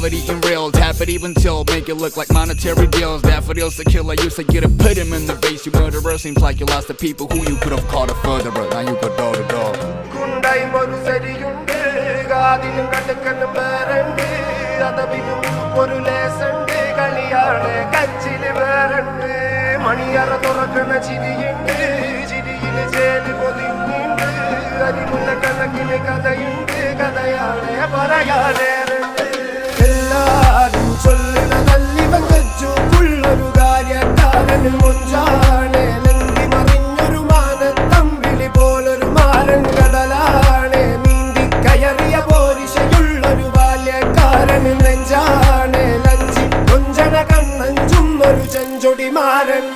eating real, tap it even till, make it look like monetary deals. Daffodils the killer used to get it, put him in the base. You murderer, seems like you lost the people who you could have called a furtherer. Now you go door to door. Kundai moru seriyunde, gaadilum kadakkanum varande, adabinum oru lesande, kaliyane kachile varande, maniyara thorakana chiriyunde, chiriyile jelu podinunde, arimulla kanakile kadayunde, kadayane parayane. എല്ലാരും ചൊല്ലുന്ന നല്ലിവൻ കജ്ജുക്കുള്ളൊരു കാര്യക്കാരൻ മൊഞ്ചാണ്, ലങ്കി മറിഞ്ഞൊരു മാനത്തമ്പിളി പോലൊരു മാരൻ കടലാണ്, നീന്തി കയറിയ പോരിശയുള്ളൊരു ബാല്യക്കാരൻ നെഞ്ചാണ്, ലഞ്ചി കൊഞ്ചന കണ്ണഞ്ചും ഒരു ചെഞ്ചൊടി മാരൻ.